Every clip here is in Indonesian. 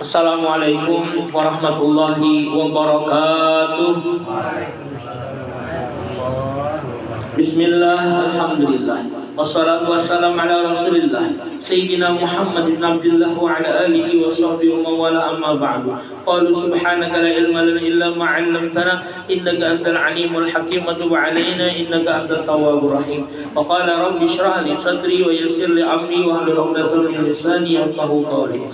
Assalamualaikum warahmatullahi wabarakatuh. Bismillah, alhamdulillah, wassalatu wassalamu ala rasulillah Sayyidina Muhammad ibn Abdullah wa ala alihi wa sahbihi wa mawala amma ba'du. Qalu subhanaka la ilma lana illa ma 'allamtana innaka antal alimul hakim wa tub 'alaina innaka antat tawwabur rahim. Wa qala rabbi shrah li sadri wa yassir li amri wa hlul 'uqdatam min lisani yafqahu qawli.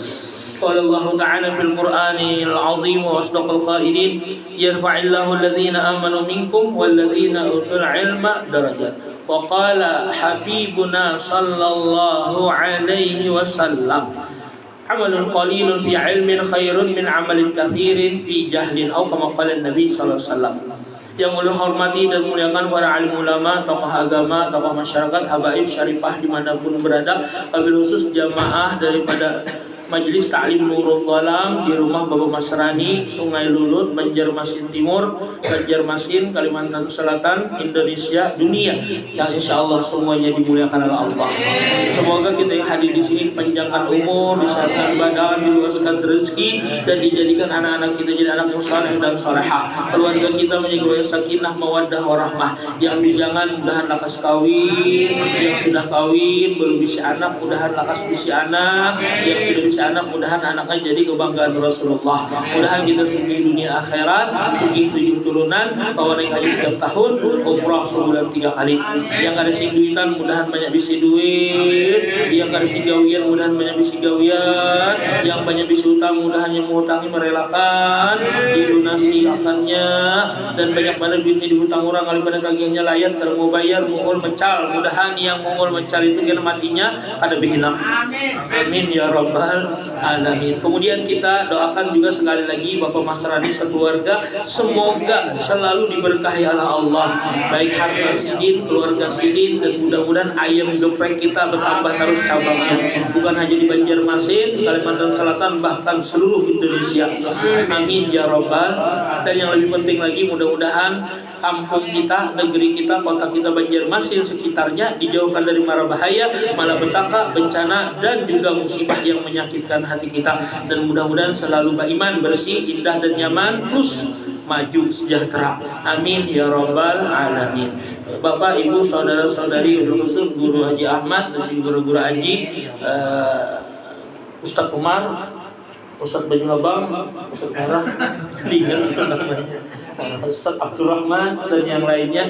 قال الله تعالى في القرآن العظيم وأصدق القائلين يرفع الله الذين آمنوا منكم والذين أوتوا العلم درجات. وقال حبيبنا صلى الله عليه وسلم عمل قليل في علم خير من عمل كثير في جهل أو كما قال النبي صلى الله عليه وسلم. Yang ulun hormati dan muliakan para alim ulama, tokoh agama, tokoh masyarakat, habaib syarifah dimanapun berada, wabil khusus jamaah daripada Majelis Ta'lim Nurul Qalam di rumah Bapak Masrani, Sungai Lulut, Banjarmasin Timur, Banjarmasin, Kalimantan Selatan, Indonesia, dunia, yang insya Allah semuanya dimuliakan oleh Allah. Semoga kita yang hadir di sini dipanjangkan umur, disehatan badan, diluaskan rezeki, dan dijadikan anak-anak kita jadi anak yang saleh dan salehah. Keluarga kita menjadi sakinah, mawaddah, warahmah. Yang bujangan mudahan lakas kawin, yang sudah kawin belum bisa anak mudahan lakas bisa anak, yang sudah bisa anak mudahan anaknya jadi kebanggaan Rasulullah. Mudahan kita sugih dunia akhirat, sugih 7 turunan, bawa naik haji setiap tahun, umrah sebulan 3 kali. Yang ada sing duitan mudahan banyak bisa duit, yang ada sing gawian mudahan banyak bisa gawian, yang banyak bisa utang mudahan yang mengutangi merelakan, dilunasi akannya, dan banyak mana duitnya dihutang orang kali pada tagihannya layan kalau mau bayar mungul mecal. Mudahan yang mungul mecal itu kena matinya kada bihilang. Amin ya rabbal alamin. Kemudian kita doakan juga sekali lagi Bapak Masrani sekeluarga, semoga selalu diberkahi oleh Allah, baik harta sidin, keluarga sidin, dan mudah-mudahan ayam geprek kita bertambah terus cabangnya, bukan hanya di Banjarmasin, Kalimantan Selatan, bahkan seluruh Indonesia. Amin ya rabbal. Dan yang lebih penting lagi, mudah-mudahan kampung kita, negeri kita, kota kita Banjarmasin sekitarnya dijauhkan dari mara bahaya, malapetaka, bencana, dan juga musibah yang menyakitkan hati kita. Dan mudah-mudahan selalu beriman, bersih, indah, dan nyaman, plus maju sejahtera. Amin ya rabbal alamin. Bapak, Ibu, saudara-saudari, khusus Guru Haji Ahmad dan juga guru-guru Haji, Ustadz Umar, Ustadz Baju Abang, Ustadz Merah, Lingan namanya, Ustadz Abdurrahman, dan yang lainnya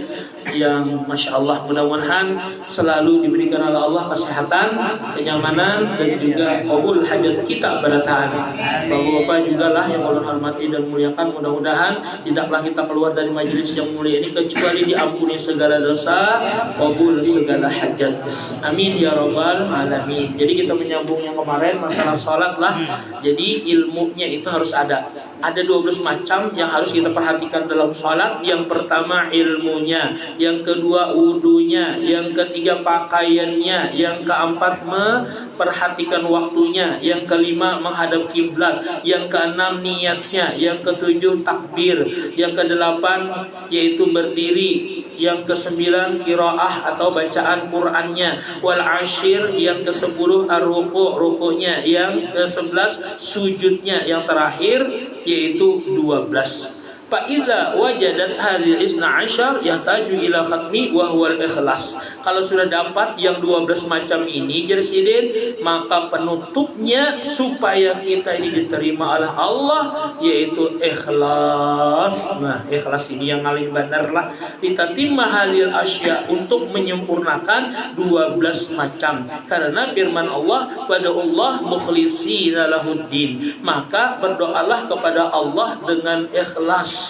yang Masya Allah mudah-mudahan selalu diberikan oleh Allah kesehatan, kenyamanan, dan juga qabul hajat kita berataan. Bapak-bapak juga lah yang Allah hormati dan muliakan, mudah-mudahan tidaklah kita keluar dari majelis yang mulia ini kecuali diampuni segala dosa, qabul segala hajat. Amin ya rabbal alamin. Jadi kita menyambung yang kemarin masalah sholat lah. Jadi ilmunya itu harus ada 12 macam yang harus kita perhatikan dalam sholat. Yang pertama ilmunya, yang kedua wudunya, yang ketiga pakaiannya, yang keempat memperhatikan waktunya, yang kelima menghadap kiblat, yang keenam niatnya, yang ketujuh takbir, yang kedelapan yaitu berdiri, yang kesembilan qiraah atau bacaan Qur'annya, wal ashir yang ke-10 ruku'-ruku'nya, yang ke-11 sujudnya, yang terakhir yaitu 12. Fa'idha wajadat hadhil isna asyar yahtaju ila khatmi wa huwal ikhlas. Kalau sudah dapat yang 12 macam ini jersidin, maka penutupnya supaya kita ini diterima oleh Allah yaitu ikhlas. Nah, ikhlas ini yang paling benar lah. Ditatimma hadhil asya, untuk menyempurnakan 12 macam. Karena firman Allah, wada'ullah mukhlishina lahuddin, maka berdoalah kepada Allah dengan ikhlas.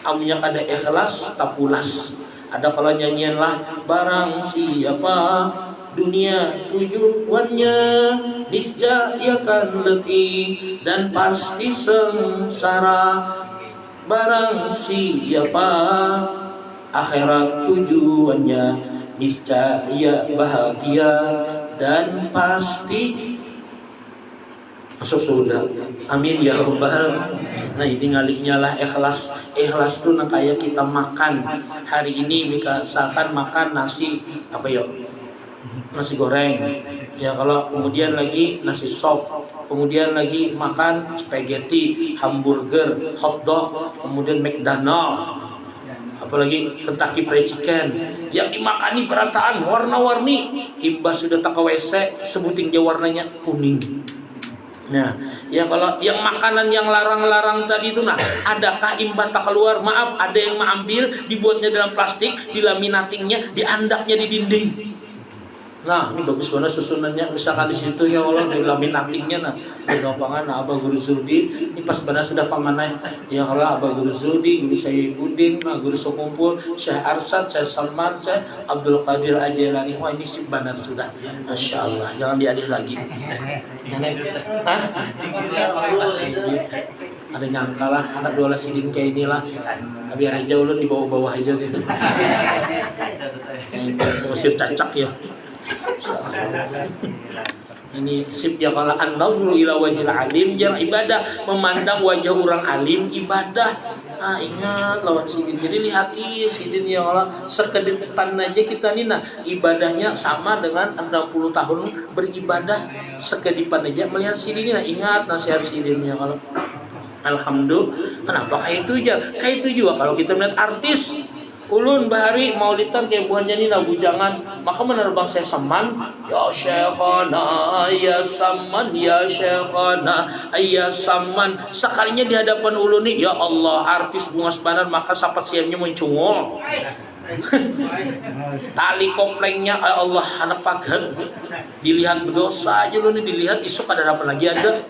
Amunya kada ikhlas tapulas. Ada kalau nyanyian lah, barang siapa dunia tujuannya niscaya akan letih dan pasti sengsara. Barang siapa akhirat tujuannya niscaya bahagia dan pasti masuk surga. Amin ya rabbal. Nah, ini ngaliknya lah ikhlas. Ikhlas tuh kayak kita makan hari ini, misalkan makan nasi apa ya, nasi goreng, Ya kalau kemudian lagi nasi sop, kemudian lagi makan spaghetti, hamburger, hotdog, kemudian McDonald, apalagi Kentucky Fried Chicken yang dimakani berataan warna-warni, imbas sudah tak ke WC sebutin dia warnanya kuning. Nah, ya kalau yang makanan yang larang-larang tadi itu, nah, adakah imbas tak keluar? Maaf, ada yang mengambil, dibuatnya dalam plastik, dilaminatingnya, diandaknya di dinding. Nah, ini bagus banget susunannya, misalkan di situ ya Allah dari laminatingnya, nah, di gapangan Abah Guru Zudi, ini pas benar sudah pamanai, ya Allah Abah Guru Zudi, Guru Sayyidudin, Guru Sukumpul, Syekh Arsad, Syekh Salman, Syekh Abdul Qadir Ajailani. Wah ini sih benar sudah, Masya Allah, jangan diadih lagi. Hah? Ada nyangka lah, anak dua sidin kayak inilah, biar aja ulun di bawah-bawah aja gitu. Mesir cacak ya. Ini sip ya kalau an-nazru ila wajhil alim, jangan ibadah memandang wajah orang alim ibadah. Nah, ingat lawan sidin. Jadi lihat sidin ya Allah, sekedip depan aja kita nih, nah ibadahnya sama dengan 60 tahun beribadah. Sekedipan aja melihat sidin, nah ingat nasihat sidin ya Allah. Alhamdulillah. Kenapa kayak itu aja? Kayak itu juga kalau kita melihat artis. Ulun bahari mau litar kayak buahnya ini nabu jangan, maka menerbang saya seman, ya syekhana ya saman ya syekhana ya saman. Sekalinya di hadapan ulun nih, ya Allah artis bunga sebanan, maka sapat siamnya mencungol. Tali koplengnya ya Allah anak pagar, dilihat berdosa aja lu nih, dilihat isuk ada apa lagi ada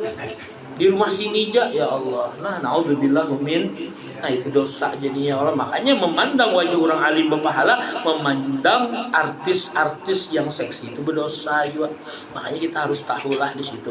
di rumah sini aja ya Allah. Nah, naudzubillah min. Nah, itu dosa jadinya Allah. Makanya memandang wajah orang alim berpahala, memandang artis-artis yang seksi itu berdosa juga. Makanya kita harus tahulah di situ.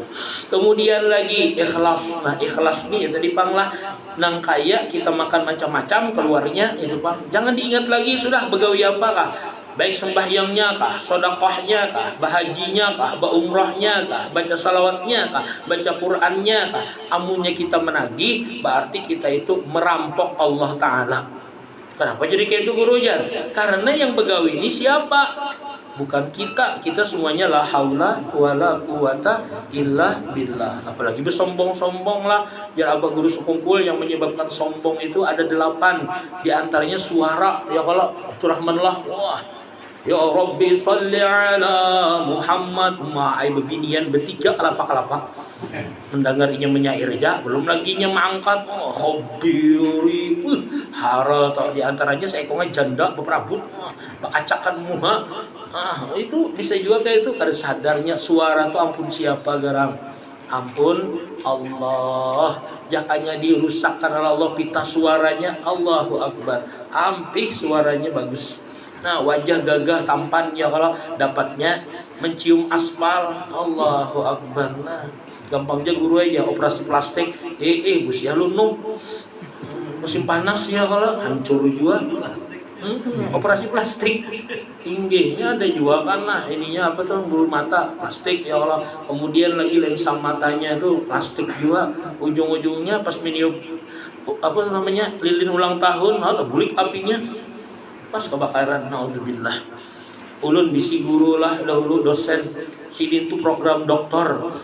Kemudian lagi ikhlas. Nah, ikhlas nih tadi panglah nang kaya kita makan macam-macam keluarnya itu Bang. Jangan diingat lagi sudah begawi apakah? Baik sembahyangnya kah, sedekahnya kah, bahajinya kah, umrahnya kah, baca salawatnya kah, baca Qur'annya kah, amunnya kita menagih, berarti kita itu merampok Allah Ta'ala. Kenapa jadi kayak itu Guru Jan? Karena yang begawi ini siapa? Bukan kita. Kita semuanya la haula wala quwata illa billah. Apalagi bersombong-sombong lah. Biar Abah Guru Sukumpul yang menyebabkan sombong itu ada 8. Di antaranya suara. Ya kalau Abdurrahman wah. Ya Rabbi salli ala Muhammad. Ma'ai bebinian bertiga kelapa-kelapa. Mendengarnya menyair aja, belum lagi nya mangkat. Oh, khabiri. Hara di antaranya seekongnya janda berperabot. Bakacakan muha. Itu bisa juga kayak itu. Karena sadarnya suara tuh ampun siapa garang. Ampun Allah. Jakanya dirusak karena Allah pita suaranya. Allahu Akbar. Ampih suaranya bagus. Nah, wajah gagah tampan ya kalau dapatnya mencium aspal. Allahu Akbar. Nah, gampangnya Guru aja operasi plastik. Bus ya lu musim panas ya kalau hancur juga. Operasi plastik. Tingginya ada juga kan, nah ininya apa tuh bulu mata plastik ya Allah. Kemudian lagi lensa matanya itu plastik juga. Ujung-ujungnya pas meniup apa namanya lilin ulang tahun, bulik apinya. Pas kebakaran, naudzubillah. Ulun bisi guru lah dahulu dosen sidin tuh program doktor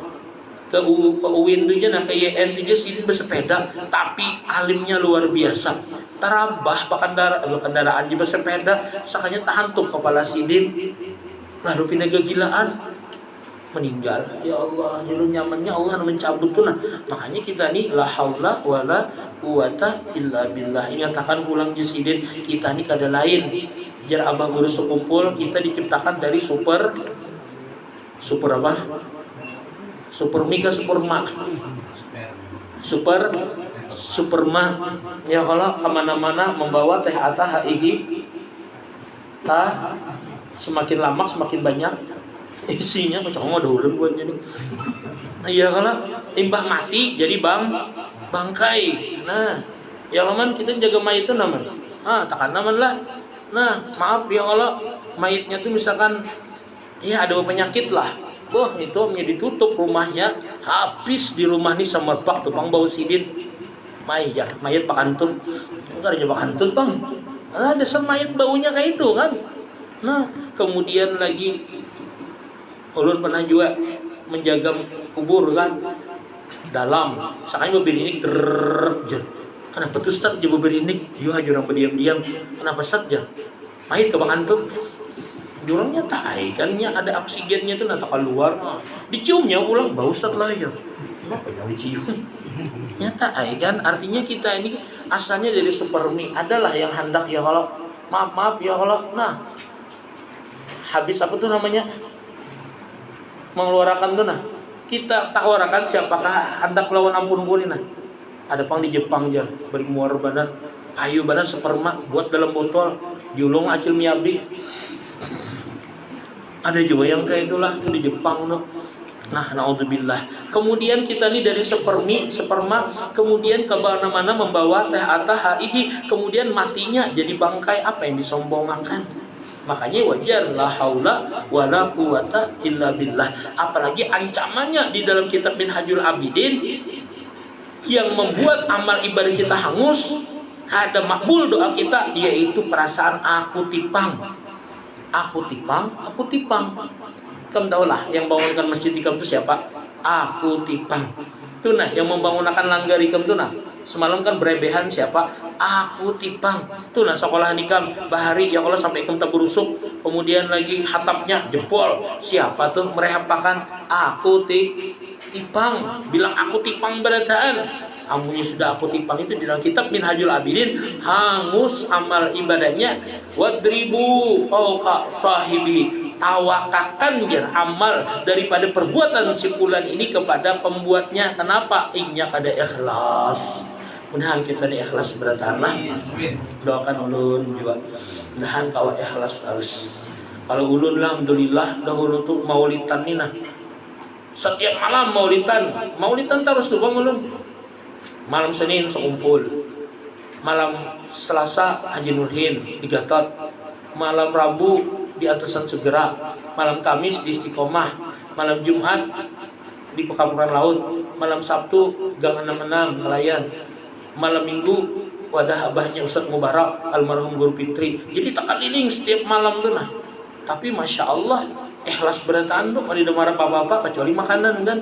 ke UIN tuh nah ke YN tuh sidin bersepeda, tapi alimnya luar biasa. Tarabah kendaraan di bersepeda, sakanya tahan tuh kepala sidin, lalu pindah kegilaan, meninggal. Ya Allah, jadi nyamannya Allah mencabut tuh nah. Makanya kita nih la haula wala quwata illa billah. Ini katakan pulang jesidin kita nih kada lain. Jar Abah Guru Sukumpul kita diciptakan dari super apa? Super mika superma. Superma. Ya kalau kemana-mana membawa teh atah hihi. Tah semakin lama semakin banyak. Isinya macam mau dahulu buat jadi. Iya kalau limbah mati jadi bangkai. Nah, ya laman kita jaga mayit itu naman. Takkan naman lah. Nah, maaf ya kalau mayitnya tuh misalkan ya ada penyakit lah. Wah, itu hanya ditutup rumahnya, habis di rumah nih sama bak tukang bau sidin. Mayit pakantun. Enggak ada pakantun, Bang. Ada mayit baunya kayak itu kan. Nah, kemudian lagi Ulun pernah juga menjaga kubur kan dalam, sakanya beberinik jer. Kenapa tuh Ustaz dia beberinik? Iya jurang berdiam-diam. Kenapa Ustaz ya? Mayit kebakan tuh. Jurangnya tai kan ada oksigennya tuh nanti keluar. Diciumnya ulang bau Ustaz lah ya. Kenapa yang dicium? Nyata kan artinya kita ini asalnya dari supermi. Adalah yang hendak ya kalau maaf ya kalau habis apa tuh namanya mengeluarkan tuh kita tawarkan siapakah hendak lawan ampun nah ada pang di Jepang jar beri muar badan ayu badan seperma buat dalam botol julung acil miyabi ada juga yang kayak itulah di Jepang tuh. Nah, naudzubillah. Kemudian kita nih dari sperma, kemudian ke mana-mana membawa teh atah haihi, kemudian matinya jadi bangkai apa yang disombongkan. Makanya wajar la haula wala quwata illa billah. Apalagi ancamannya di dalam kitab Minhajul Abidin yang membuat amal ibadah kita hangus, ada makbul doa kita yaitu perasaan aku tipang. Kamu tahu lah yang bangunkan masjid ikam itu siapa? Aku tipang. Itu yang membangunkan langgar ikam itu semalam kan berebehan siapa? Aku tipang. Itu sekolah ikam bahari ya Allah sampai ikam terberusuk. Kemudian lagi hatapnya jempol. Siapa tuh merehapakan? Aku tipang. Bilang aku tipang berataan. Amunya sudah aku tipang itu di dalam kitab Minhajul Abidin hangus amal ibadahnya wadribu fauqa sahibi tawakakan dia amal daripada perbuatan si fulan ini kepada pembuatnya. Kenapa? Inya kada ikhlas. Mudahan kita ni ikhlas beratanlah. Doakan ulun juga. Mudahan kawa ikhlas harus. Kalau ulun alhamdulillah dahulu tuh maulidan ni setiap malam maulidan terus tuh bang ulun. Malam Senin sekumpul, malam Selasa Haji Nurhin di Gatot, malam Rabu di Antusan Segera, malam Kamis di Istiqomah, malam Jumat di Pekampungan Laut, malam Sabtu Gang 66 Kelayan, malam Minggu wadah abahnya Ustadz Mubarak almarhum Guru Fitri. Jadi tak keliling setiap malam tuh Tapi masya Allah ikhlas berataan tuh pada demar apa-apa kecuali makanan kan.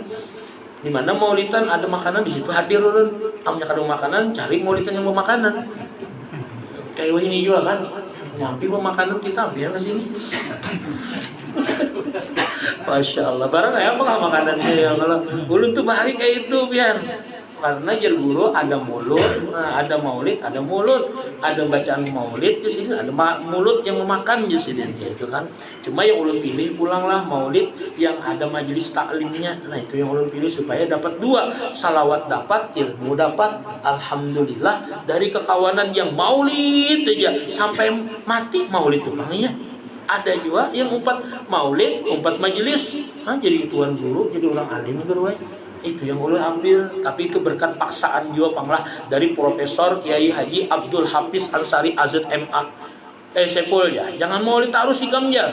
Di mana maulidan ada makanan di situ hadir ulun. Amnya kadang makanan cari maulidan yang mau makanan. Kayak ini juga kan. Nyampi mau makanan kita biar ke sini. Masya Allah. Barang apa makanannya ya kalau ulun tuh bahari kayak itu biar. Karena jar guru ada mulut, ada maulid, ada mulut, ada bacaan maulid di sini, ada mulut yang memakan di sini itu kan. Cuma yang ulun pilih pulanglah maulid yang ada majelis taklimnya. Nah itu yang ulun pilih supaya dapat dua, salawat dapat, ilmu dapat. Alhamdulillah dari kekawanan yang maulid aja sampai mati maulid itu panggilnya. Ada juga yang umpat maulid, umpat majelis, jadi tuan guru, jadi orang alim guru. Itu yang ulun ambil, tapi itu berkat paksaan juga panglah dari Profesor Kiai Haji Abdul Hafiz Ansari Azad MA. Sepul ya, jangan mau ditaruh sikam ya.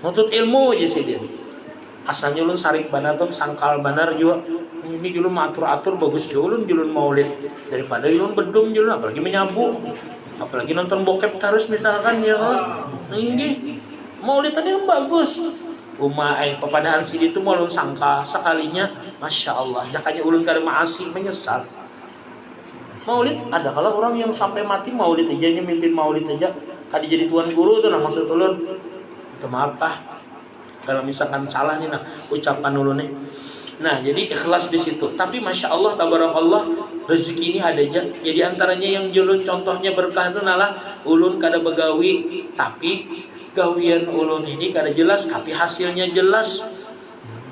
Nuntut ilmu aja sih dia. Asalnya ulun sarik banar tuh sangkal banar juga. Ini julun atur-atur bagus julun maulid daripada julun bedum julun apalagi menyabu. Apalagi nonton bokep terus misalkan ya kan. Ini maulidannya yang bagus. Pepadahan sini itu mau ulun sangka sekalinya, masya Allah. Jakanya ulun kada maasi menyesal. Maulid ada kalau orang yang sampai mati maulid aja, mimpin maulid aja, kadi jadi tuan guru tuh maksud ulun. Itu maaf kalau misalkan salah nih ucapan ulun nih. Nah jadi ikhlas di situ. Tapi masya Allah tabarakallah rezeki ini ada aja. Jadi antaranya yang ulun contohnya berkah itu nalah ulun kada begawi tapi gawian ulun ini kada jelas tapi hasilnya jelas.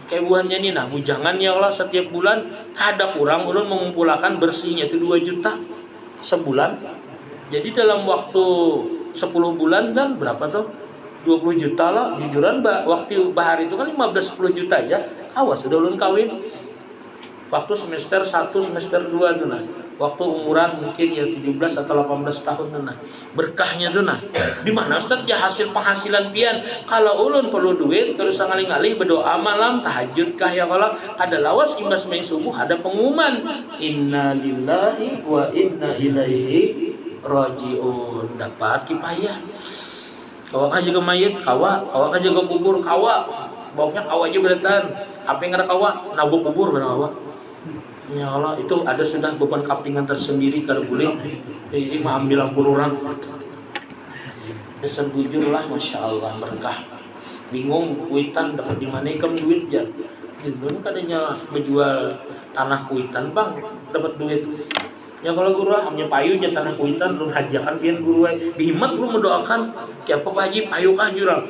Kayak buahnya nih jangan ya Allah setiap bulan kada kurang ulun mengumpulkan bersihnya itu 2 juta sebulan. Jadi dalam waktu 10 bulan kan berapa tuh? 20 juta lah jujuran waktu bahari itu kan 15-10 juta ya. Awas sudah ulun kawin. Waktu semester 1 semester 2 tuh waktu umuran mungkin ya 17 atau 18 tahun tuh berkahnya tuh di mana Ustaz ya hasil penghasilan pian kalau ulun perlu duit terus ngalih-ngalih berdoa malam tahajud kah ya kalau ada lawas imbas main subuh ada pengumuman inna lillahi wa inna ilaihi rajiun dapat kipayah kawa aja ke mayit kawa aja ke kubur kawa baunya kawa aja beratan. Apa yang ada kawa? Nabok kubur benar kawa. Ya Allah, itu ada sudah beban kapingan tersendiri kalau boleh. Ini mah ambil ampun orang. Dasar bujur lah, masya Allah berkah. Bingung kuitan dapat di mana ikan duit ya. Itu katanya menjual tanah kuitan bang, dapat duit. Ya kalau guru hamnya payu aja tanah kuitan, lu hajakan pian guru bihimat lu mendoakan. Siapa Pak Haji payu kah jurang?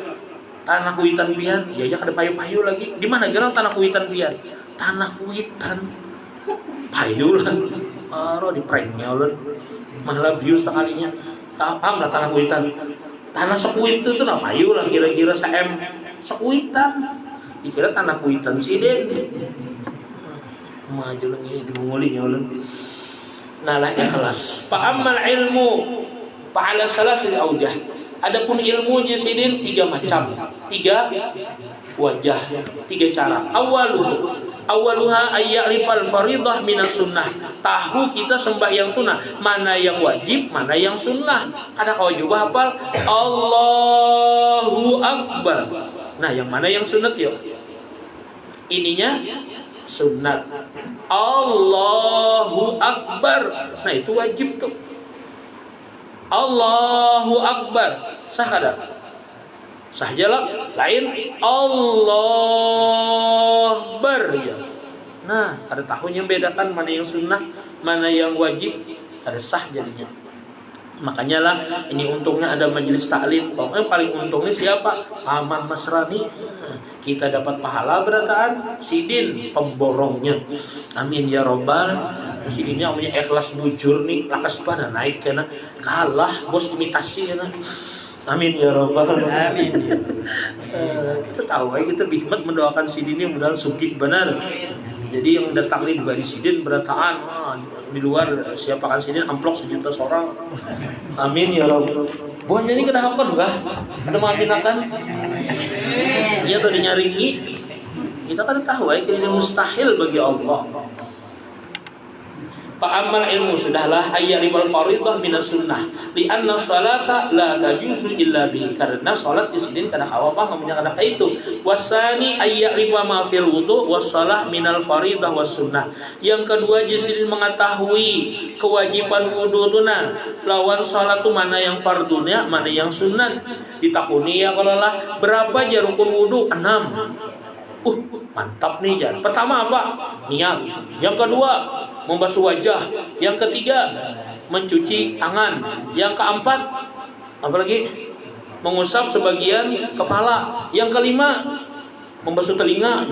Tanah kuitan pian, ya aja kada payu-payu lagi. Di mana gerang tanah kuitan pian? Tanah kuitan. Payu lah. Aro di pranknya ulun. Malah view sekalinya. Paham lah tanah kuitan. Tanah sekuit itu nah payu lah kira-kira se-M sekuitan. Dikira tanah kuitan siden. Maju lang ini dibungulin ulun. Nah lah ikhlas. Fa'amal ilmu fa'ala salasil aujah. Adapun ilmunya sidin 3 macam, 3 wajah, 3 cara. Awaluha ayya'rifal faridah minas sunnah. Tahu kita sembahyang sunnah, mana yang wajib, mana yang sunnah. Kada kau juga hafal Allahu Akbar. Nah, yang mana yang sunat ya? Ininya sunat. Allahu Akbar. Nah, itu wajib tuh. Allahu Akbar. Sah kada? Sah jalan. Lain Allah Akbar ya. Nah, ada tahunya bedakan mana yang sunnah, mana yang wajib. Ada sah jadinya. Makanya lah ini untungnya ada majelis taklim. Paling untungnya siapa? Aman Masrani. Kita dapat pahala berataan sidin pemborongnya. Amin ya robbal. Sidinnya namanya ikhlas bujur nih, lakas pada naik karena kalah bos imitasi ya. Amin ya robbal. Amin. Kita tahu kita bihmat mendoakan sidinnya mudah-mudahan sugih benar. Jadi yang datang ini juga di sidin berataan di luar siapakan sidin amplok 1 juta seorang. Amin ya robbal. Buahnya ini kena hakon kah? Ada maafinakan? Iya tuh dinyaringi. Kita kan tahu ini mustahil bagi Allah. Fa'amal ilmu sudahlah ayyaribal faridah minas sunnah lianna salata la tajuzu illa bi, karena salat disini kana apa namanya kana itu. Wasani ayyariba ma fil wudu wassalah minal faridah was sunnah. Yang kedua disini mengetahui kewajiban wudu tuna lawan salat tu mana yang fardunya mana yang sunat. Ditakuni ya kalau lah berapa aja rukun wudu? 6. Mantap nih Jan. Pertama apa? Niat. Yang kedua membasuh wajah. Yang ketiga mencuci tangan. Yang keempat apa lagi? Mengusap sebagian kepala. Yang kelima membasuh telinga.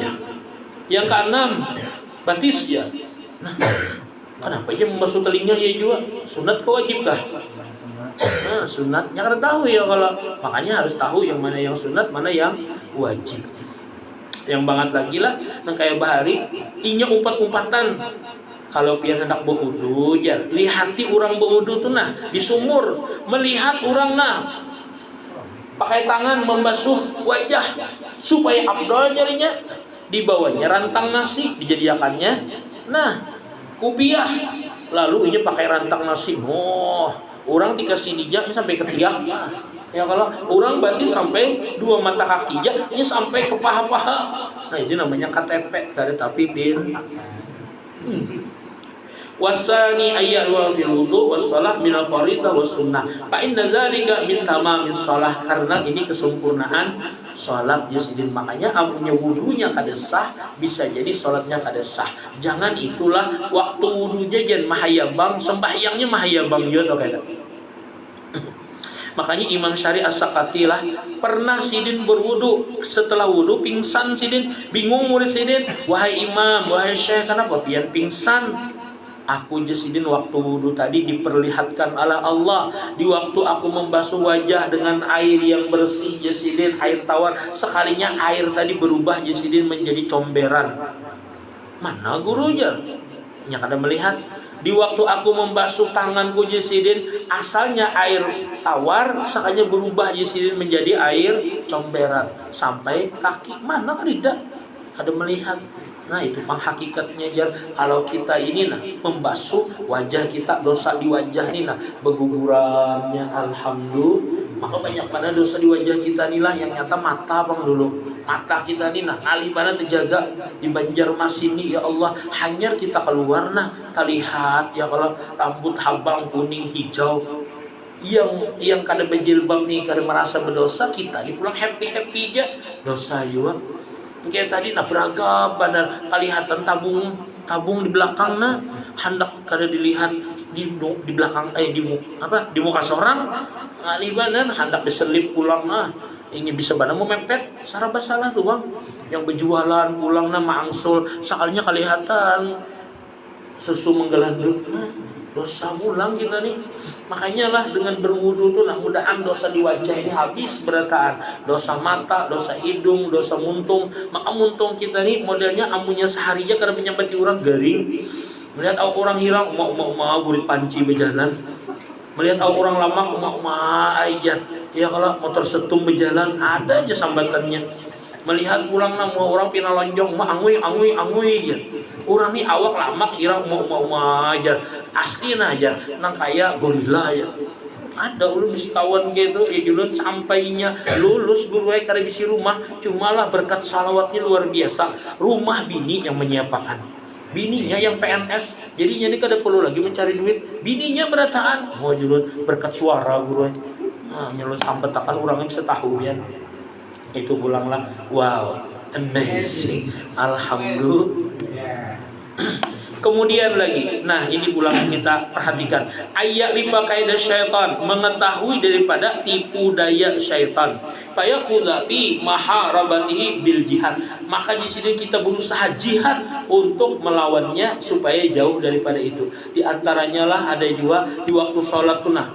Yang keenam batis ya. Nah, kenapa aja membasuh telinga ya juga? Sunat ke wajib kah? Nah, sunatnya karena tahu ya kalau makanya harus tahu yang mana yang sunat, mana yang wajib. Yang banget lagi lah, nang kayak bahari, inya umpat-umpatan. Kalau pian hendak berwudu, ya lihati orang berwudu tuh nah di sumur, melihat orang nah pakai tangan membasuh wajah supaya afdal jadinya. Di bawahnya rantang nasi dijadiakannya, nah kupiah. Lalu ini pakai rantang nasi, orang dikasih dijak sampai ke tiang. Ya kalau orang berarti sampai 2 mata kaki aja, ini sampai ke paha-paha. Nah itu namanya KTP, kada tapi bin. Wasani ayat wa fil wudu wassalah minal faridah was sunnah. Fa inna dzalika min tamamis shalah, karena ini kesempurnaan salat jasdin. Makanya amunnya wudunya kada sah, bisa jadi salatnya kada sah. Jangan itulah waktu wudu jajan mahayabang, sembahyangnya mahayabang juga kada. Makanya Imam Syari As-Sakati lah pernah sidin berwudu, setelah wudu pingsan sidin, bingung murid sidin, wahai imam, wahai syekh, kenapa pian pingsan? Aku jasidin waktu wudu tadi diperlihatkan oleh Allah, di waktu aku membasuh wajah dengan air yang bersih jasidin, air tawar, sekalinya air tadi berubah jasidin menjadi comberan. Mana gurunya? Nya kada melihat. Di waktu aku membasuh tanganku jasidin, asalnya air tawar, sekalinya berubah jasidin menjadi air comberan sampai kaki. Mana kada? Kada melihat. Nah itu penghakikatnya jar. Kalau kita ini nah membasuh wajah kita, dosa di wajah ini nah bergugurannya alhamdulillah. Maka banyak mana dosa di wajah kita nih lah yang nyata mata bang dulu. Mata kita nih nah alih mana terjaga di Banjarmasin ini ya Allah, hanyar kita keluar nah terlihat ya kalau rambut habang kuning hijau yang kada berjilbab nih kada merasa berdosa, kita di pulang happy aja dosa juga. Kayak tadi nah beragam benar kelihatan tabung di belakang nah hendak kada dilihat di belakang di muka seorang alih badan hendak diselip pulang nah ini bisa benar mau mepet saraba salah tuh bang yang berjualan pulang nah maangsul sekalinya kelihatan susu menggelandut nah dosa pulang kita nih. Makanya lah dengan berwudu tuh nah mudahan dosa di wajah ini habis berataan, dosa mata, dosa hidung, dosa muntung. Maka muntung kita nih modelnya amunnya sehari aja karena menyambati orang garing. Melihat orang hilang mau burit panci berjalan. Melihat orang lama aja ya kalau motor setum berjalan ada aja sambatannya. Melihat pulang nama orang pina lonjong angui ya. Orang nih awak lama kira mau aja asli aja nang kayak gorila ya. Ada ulun mesti kawan gitu ya dulu sampainya lulus guru karena bisi rumah cumalah berkat salawatnya luar biasa. Rumah bini yang menyiapkan, bininya yang PNS, jadinya ini kada perlu lagi mencari duit, bininya berataan mau julun berkat suara guru nyelun sambetakan orangnya bisa tahu ya. Itu pulanglah wow amazing alhamdulillah. Kemudian lagi nah ini pulang kita perhatikan ayat 5 kaidah syaitan, mengetahui daripada tipu daya syaitan fayakhudhi maharabatihi bil jihad, maka di sini kita berusaha jihad untuk melawannya supaya jauh daripada itu. Di antaranya lah ada juga di waktu sholat tunah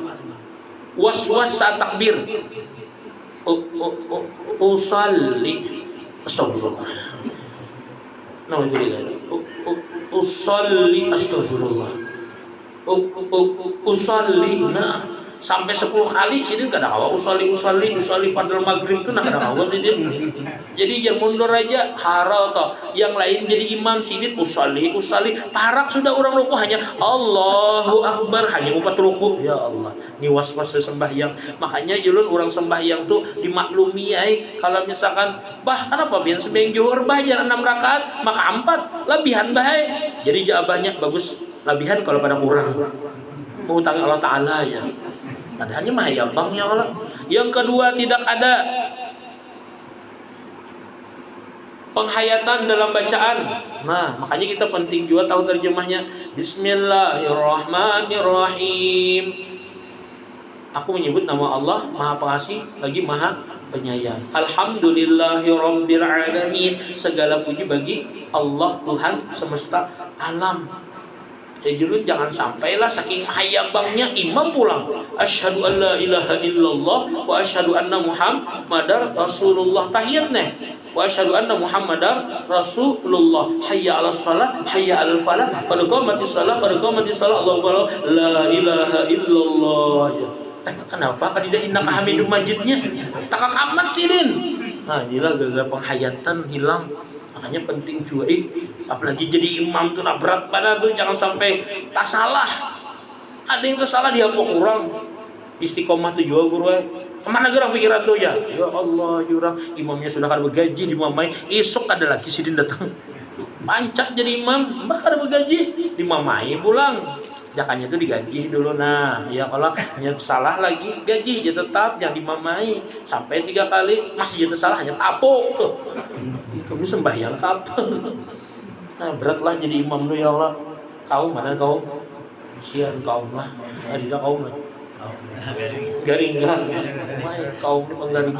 waswas saat takbir usalli astagfirullah usalli astagfirullah usalli nah sampai 10 kali sini kada kawa usalli padahal maghrib itu nah kada kawa sini. Jadi yang mundur aja harau toh yang lain jadi imam sini usalli tarak sudah orang ruku hanya Allahu Akbar hanya 4 ruku ya Allah ini was-was sembahyang. Makanya julun orang sembahyang tuh dimaklumi kalau misalkan bah kenapa biar sembahyang zuhur bah jangan 6 rakaat maka 4 lebihan bahaya. Jadi jawabannya bagus lebihan kalau pada kurang mau tanya Allah Ta'ala ya. Adanya mah ya bang ya Allah. Yang kedua tidak ada penghayatan dalam bacaan. Nah makanya kita penting juga tahu terjemahnya. Bismillahirrahmanirrahim. Aku menyebut nama Allah Maha Pengasih lagi Maha Penyayang. Alhamdulillahirabbil alamin. Segala puji bagi Allah Tuhan semesta alam. Ya julun jangan sampailah saking hayabangnya imam pulang asyhadu an la ilaha illallah wa asyhadu anna muhammadar rasulullah tahiyat nih wa asyhadu anna muhammadar rasulullah hayya 'alas shalah hayya 'alal falah qad qamatis shalah Allahu akbar la ilaha illallah. Kenapa kan tidak inna hamidum majidnya takak amat sidin. Nah inilah gara-gara penghayatan hilang. Makanya penting juga apalagi jadi imam tuh nah berat badan tuh jangan sampai tak salah. Ada yang salah dia pokok orang istiqomah tuh juga guru kemana gerang pikiran tuh ya Allah jurang imamnya sudah kan bergaji dimamai esok ada lagi sidin datang pancat jadi imam bah ada bergaji dimamai pulang jakanya tuh digaji dulu nah ya kalau hanya salah lagi gaji aja tetap yang dimamai sampai 3 kali masih jadi salah hanya tapuk tuh kamu sembahyang kapan nah beratlah jadi imam tuh ya Allah. Kaum mana kaum sian kaum lah ada kaum lah garing kaum menggaring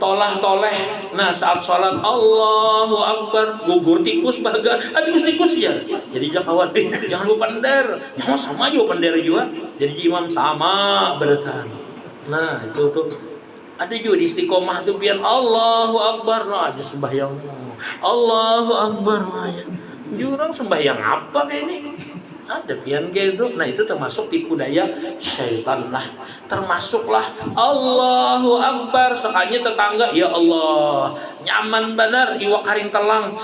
tolah-toleh. Nah saat sholat Allahu Akbar gugur tikus baga tikus ya jadi jangan khawatir jangan lupa pendar yang sama juga pendar juga jadi imam sama beratan. Nah itu tuh ada juga di istiqomah tuh biar Allahu Akbar lah aja sembahyang Allahu Akbar lah ya jurang sembahyang apa kayak ini ada pian gitu. Nah itu termasuk tipu daya syaitan lah. Termasuklah Allahu Akbar sekalinya tetangga ya Allah nyaman benar iwak karing telang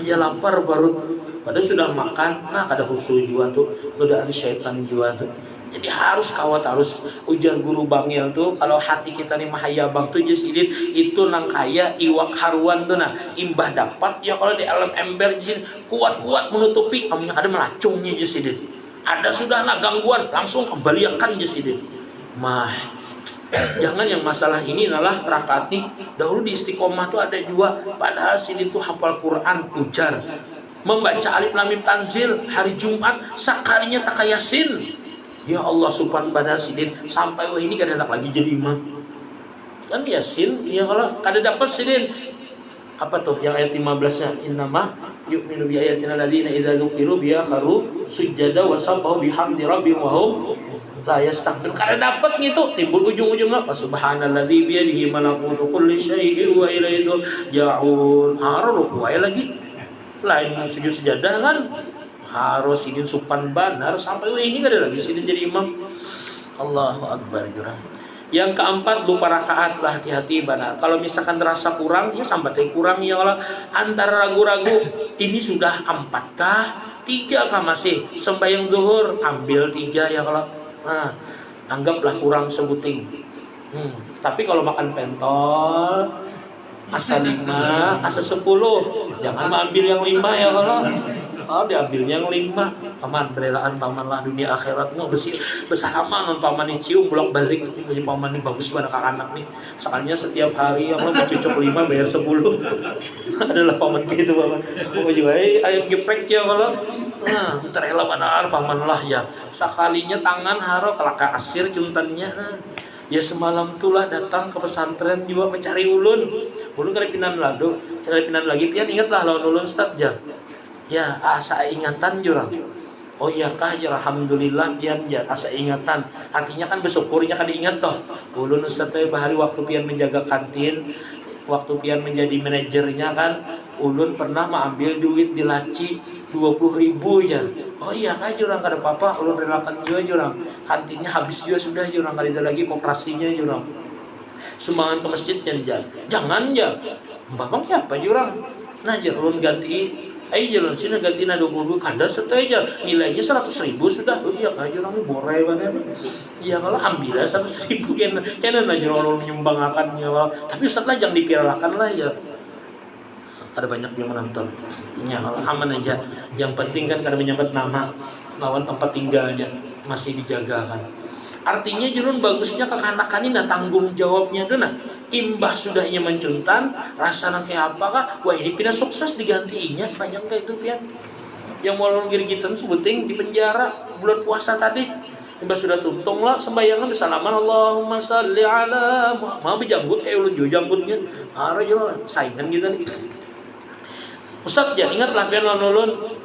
ya lapar baru padahal sudah makan. Nah kada khusus juga tuh godaan syaitan juga tuh Jadi harus kawat, harus ujar guru Bangil tuh, kalau hati kita nih mahayabang tuh jesidin itu nang kaya iwak haruan tuh nah imbah dapat ya kalau di alam ember jesidin kuat-kuat menutupi amunya ada melacungnya jesidin. Ada sudah lah gangguan langsung kembaliakan jesidin. Mah jangan yang masalah ini adalah rakaat nih dahulu di istiqomah tuh ada juga padahal sini tuh hafal Quran ujar membaca alif lam mim tanzil hari Jumat sakalinya tak yasin. Ya Allah subhanahu wa ta'ala sidin sampai wah ini kada lagi jadi imam. Kan yasin ya kalau kada dapat sidin. Apa tuh yang ayat 15-nya innama yu'minu bi ayatina alladziina idza dzukiru biha kharu sujada wa sabbahu bihamdi rabbihim wa hum la yastakbirun. Kada dapat gitu timbul ujung-ujungnya subhanalladzi bi yadihi malakutu kulli syai'in wa ilaihi turja'un. Harus wae lagi lain sujud sejadah kan harus ini supan banar sampai ini gak ada lagi sini jadi imam. Allahu akbar jurang. Yang keempat lupa rakaat lah, hati-hati banar. Kalau misalkan terasa kurang ya sampai kurang ya Allah. Antara ragu-ragu ini sudah 4 kah 3 kah masih sembahyang zuhur ambil 3 ya Allah. Nah, anggaplah kurang sebuting. Tapi kalau makan pentol asa 5, asa 10, jangan ambil yang 5 ya Allah. Diambil yang 5. Paman berelaan paman lah dunia akhirat nggak bersama non paman ini cium bolak balik jadi paman ini bagus pada anak nih. Soalnya setiap hari yang mau cucuk 5 bayar 10. Adalah paman gitu paman. Mau juga ayam geprek ya kalau. Nah, terela benar paman lah ya. Sekalinya tangan haro kelaka asir juntannya. Ya semalam itulah datang ke pesantren juga mencari ulun. Ulun kada pinan lado, kada pinan lagi pian ingatlah lawan ulun Ustaz jar. Ya asa ingatan jurang. Oh iya kah ya alhamdulillah pian jar asa ingatan. Artinya kan bersyukurnya kan diingat toh. Ulun Ustaz teh bahari waktu pian menjaga kantin, waktu pian menjadi manajernya kan ulun pernah mengambil duit di laci 20.000 ya. Oh iya kah jurang kada apa-apa ulun relakan juga jurang. Kantinnya habis juga sudah jurang kada lagi operasinya jurang. Sumbangan ke masjid jangan ya. Babang ya apa jurang. Nah jar ulun ganti jalan sini ganti na 20.000 kada seteja nilainya 100.000 sudah. Oh iya kah jurang borai banget. Iya kalau ambil 100.000 kena ulun menyumbangkan ya. Tapi setelah jangan dipirakan lah ya. Ada banyak yang menonton. Ya kalau aman aja. Yang penting kan kada menyebut nama lawan tempat tinggalnya masih dijaga kan. Artinya jurun bagusnya kekanakan ini nah tanggung jawabnya tuh nah imbah sudahnya mencuntan rasa kayak apakah wah ini pindah sukses digantiinya banyak kayak itu pian yang mau girigitan sebuting di penjara bulan puasa tadi imbah sudah tuntung lah sembayangan bersalaman Allahumma salli ala mau berjambut kayak ulun juga jambutnya harus juga saingan gitu nih Ustaz ya ingatlah pian ulun.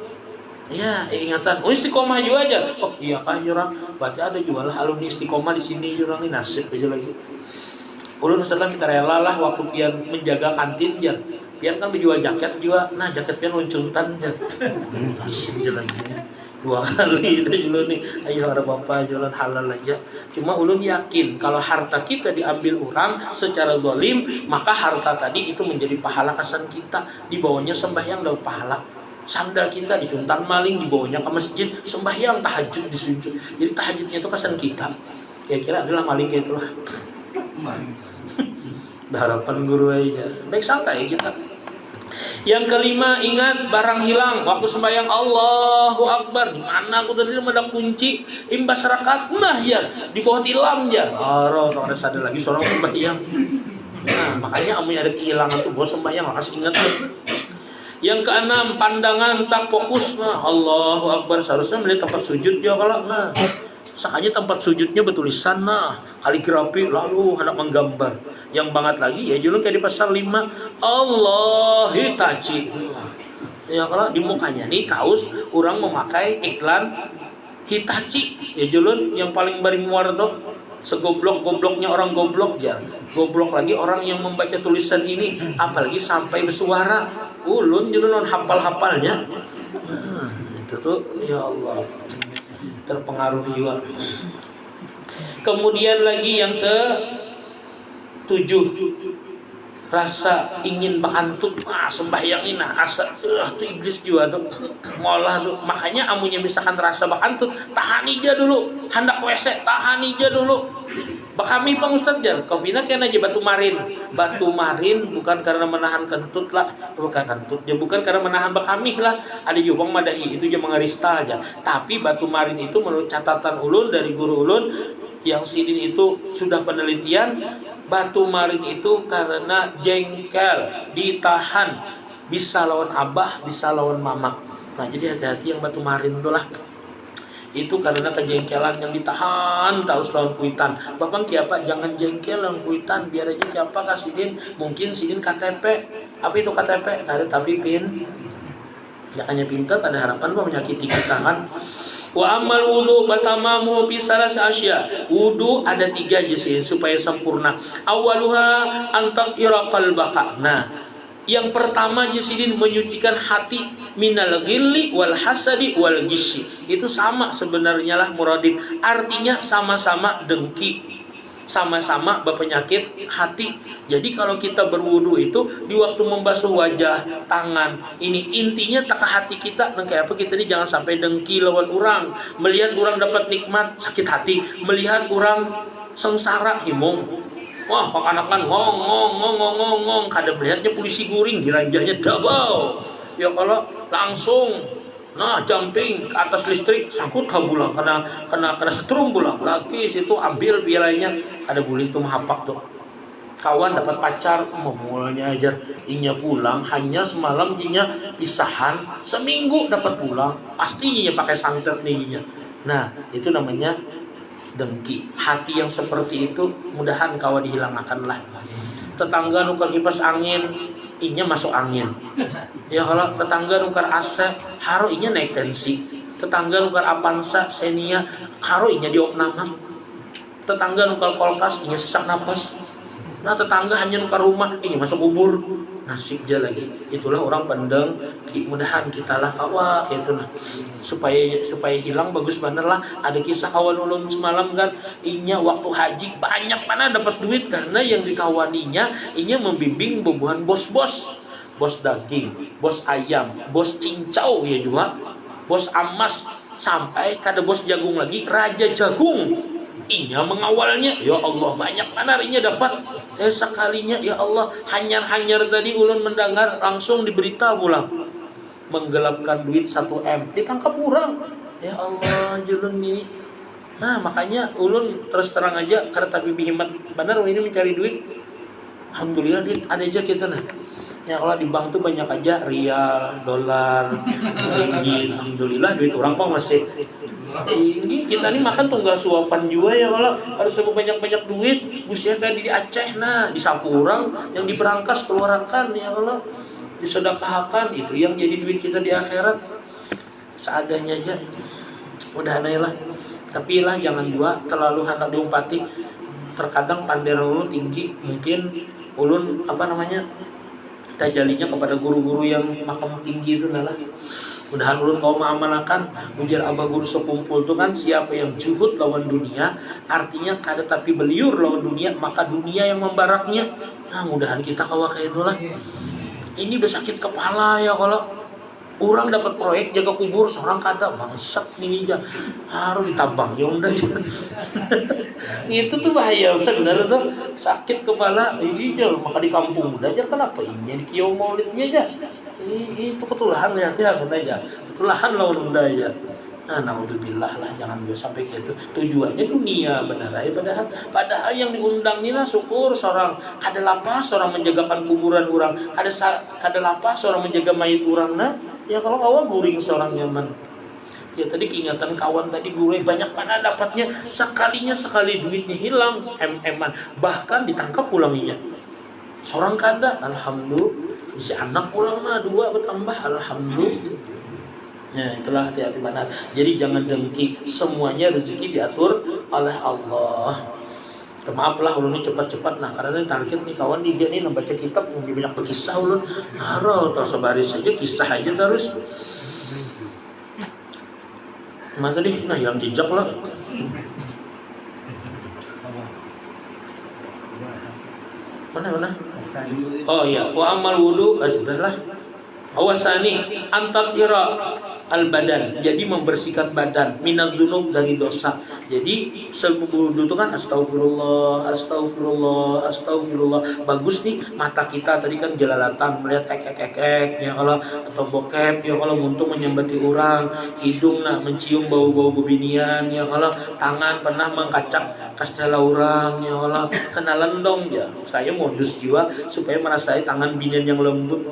Ya, ingatan. Oh, istiqomah juga aja. Oh, iya kah jurang? Berarti ada juga lah alumni istiqomah di sini jurang ini nasib aja lagi. Ulun setelah kita rela lah waktu pian menjaga kantin ya. Pian kan menjual jaket juga. Nah, jaket pian luncuntan ya. Nasib aja lagi. 2 kali dah julun nih. Ayo ada bapak jualan halal aja. Cuma ulun yakin kalau harta kita diambil orang secara zalim, maka harta tadi itu menjadi pahala kesan kita. Di bawahnya sembahyang dapat pahala. Sandal kita dicuntang maling dibawanya ke masjid sembahyang tahajud disujud. Jadi tahajudnya itu kesan kita. Kira-kira adalah maling kayak itulah. Harapan guru aja. Baik santai kita. Yang kelima ingat barang hilang waktu sembahyang Allahu Akbar. Di mana aku tadi ada kunci imbas rakaat nah ya di bawah tilam ya. Tak ada sadar lagi seorang sembahyang. Nah makanya amun ada kehilangan tuh bos sembahyang harus ingat tuh. Yang keenam pandangan tak fokus nah Allahu Akbar seharusnya melihat tempat sujud ya kalau nah sakanya tempat sujudnya bertulisan nah kaligrafi lalu hendak menggambar yang banget lagi ya julun kayak di pasar 5 Allah Hitachi ya kalau di mukanya nih kaos orang memakai iklan Hitachi ya julun yang paling bari muar tuh segoblok-gobloknya orang goblok ya goblok lagi orang yang membaca tulisan ini apalagi sampai bersuara ulun julun hafal-hafalnya itu tuh ya Allah terpengaruh juga. Kemudian lagi yang ke 7 rasa ingin bakantut, sembahyangin asa tuh iblis juga tuh ngolah tuh. Makanya amunya misalkan rasa bakantut, tahan aja dulu, hendak WC tahan aja dulu. Bakami Bang Ustadz jar, kau bina kena aja batu marin bukan karena menahan kentut lah, bukan kentut ya, bukan karena menahan bakami lah. Ada juga bang madahi itu aja mengerista aja. Tapi batu marin itu menurut catatan ulun dari guru ulun yang sidin itu sudah penelitian, batu marin itu karena jengkel, ditahan, bisa lawan abah, bisa lawan mama. Nah jadi hati-hati yang batu marin itu lah. Itu karena kejengkelan yang ditahan tahu lawan kuitan. Bapak kiapa jangan jengkel lawan kuitan, biar aja kiapa kasidin, mungkin sidin KTP. Apa itu KTP? Tapi pin. Jangannya pintar pada harapan mau menyakiti kita kan. Wa amal wudu batamamu fi salas asya. Wudu ada 3 jesin supaya sempurna. Awaluha antak iraqal baka. Nah, yang pertama jesidin menyucikan hati minal ghilli wal hasadi wal gishi. Itu sama sebenarnya lah muradib. Artinya sama-sama dengki, sama-sama berpenyakit hati. Jadi kalau kita berwudu itu di waktu membasuh wajah, tangan, ini intinya tak hati kita. Nah, kayak apa kita ini jangan sampai dengki lawan orang, melihat orang dapat nikmat sakit hati, melihat orang sengsara himung. Wah, pak-anakan ngong, kada melihatnya polisi guring, diranjahnya dabau. Ya kalau langsung jumping ke atas listrik, sangkut bulang, kena setrum bulang. Lagi situ ambil biayanya, ada boleh itu mahapak tuh. Kawan dapat pacar, mulanya aja inya pulang, hanya semalam inya pisahan, seminggu dapat pulang, pasti inya pakai santet nih inya. Nah, itu namanya dengki. Hati yang seperti itu mudahan kawan dihilangkan lah. Tetangga nukar kipas angin, inya masuk angin. Ya kalau tetangga nukar AC, haro inya naik tensi. Tetangga nukar Avanza, Xenia, haro inya diopnama. Tetangga nukar kulkas, inya sesak napas. Nah tetangga hanya nukar rumah, ini masuk kubur. Nasib aja lagi. Itulah orang pandang. Mudahan kita lah kawa itu nah. Supaya hilang bagus bener lah. Ada kisah kawan ulun semalam kan, inya waktu haji banyak mana dapat duit karena yang dikawaninya inya membimbing bubuhan bos-bos. Bos daging, bos ayam, bos cincau ya juga, bos amas, sampai kada bos jagung lagi, raja jagung. Inya mengawalnya, ya Allah banyak mana inya dapat. Sekalinya ya Allah hanyar-hanyar tadi ulun mendengar langsung diberita pulang menggelapkan duit 1M ditangkap orang. Ya Allah julun ini. Nah makanya ulun terus terang aja karena tapi bihimat benar ini mencari duit. Alhamdulillah duit ada aja kita nah. Ya kalau di bank tuh banyak aja rial, dolar, ringgit. Alhamdulillah duit orang kok masih ini kita nih makan tunggal suapan juga ya kalau harus banyak-banyak duit usia tadi di Aceh nah di Sampurang yang diberangkas keluarkan ya kalau disedekahkan itu yang jadi duit kita di akhirat seadanya aja mudah lah. Tapi lah jangan juga terlalu hendak diumpati. Terkadang panderan ulun tinggi mungkin ulun kita jalinya kepada guru-guru yang makam tinggi itu lah. Mudahan ulun kau mengamalkan ujar abah guru sekumpul itu kan siapa yang juhud lawan dunia artinya kada tapi beliur lawan dunia maka dunia yang membaraknya. Nah mudahan kita kawa kayak itulah. Ini bersakit kepala ya kalau orang dapat proyek jaga kubur seorang kada bangsat ini aja harus ditabang ya udah. Itu tuh bahaya benar tuh sakit kepala ini aja maka di kampung udah aja kenapa ini di kiau maulidnya aja itu ketulahan lihat ya aja ketulahan lawan udah aja. Nah naudzubillah lah jangan biasa sampai gitu tujuannya dunia benar aja padahal yang diundang ini lah syukur seorang kada lapas seorang menjagakan kuburan orang kada lapas seorang menjaga mayit orang nah ya kalau kawan guring seorang nyaman ya tadi keingatan kawan tadi gue banyak mana dapatnya sekali duitnya hilang eman bahkan ditangkap pulangnya seorang kada alhamdulillah si anak pulang mah 2 bertambah alhamdulillah. Ya itulah hati-hati benar. Jadi jangan dengki, semuanya rezeki diatur oleh Allah. Maaflah ulun ini cepat-cepat nah karena ini target nih kawan dia nih membaca kitab banyak berkisah ulun. Haro terus sebaris saja kisah aja terus. Mana tadi? Nah hilang jejak lah. Mana? Oh ya, wa amal wudu, sudahlah. Awasani antat ira al badan, jadi membersihkan badan minal dzunub, dari dosa. Jadi sebelum wudu itu kan astagfirullah, astagfirullah, astagfirullah. Bagus nih mata kita tadi kan jelalatan melihat ya kalau, atau bokep ya kalau, muntung menyambati orang, hidung nah mencium bau-bau bebinian ya kalau, tangan pernah mengkacak kastela orang ya kalau, kenalan dong ya. Saya modus jiwa supaya merasai tangan binian yang lembut.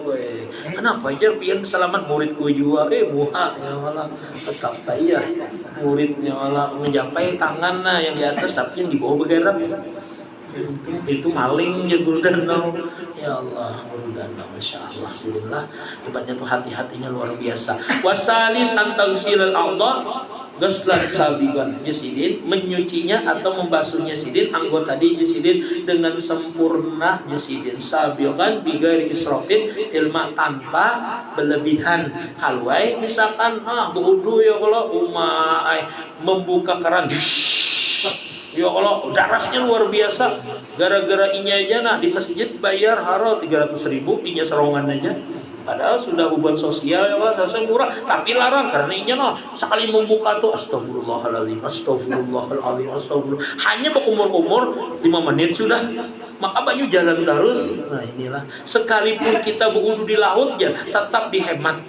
Kenapa aja pian selamat muridku juga muha ya Allah, tetap saya muridnya Allah mencapai tangan nah yang di atas tapi yang di bawah bergerak itu maling ya guru danau ya Allah, guru danau masya Allah, alhamdulillah hebatnya tuh hati-hatinya luar biasa. Wasalis antausilal Allah gaslan sabigan, jasidin menyucinya atau membasuhnya sidin anggota tadi jasidin dengan sempurna, jasidin sabigan bigari israfin ilma tanpa berlebihan. Kalwai misalkan berwudu ya kalau membuka keran ya kalau darasnya luar biasa gara-gara inya aja nah di masjid bayar haro 300.000 inya serongan aja. Padahal sudah hubungan sosial ya Pak, seharusnya murah, tapi larang karena inya sekali membuka tuh astagfirullahaladzim, astagfirullahaladzim, astagfirullah. Hanya berkumur-kumur 5 menit sudah, maka baju jalan terus. Nah inilah, sekalipun kita berwudu di laut ya tetap dihemat.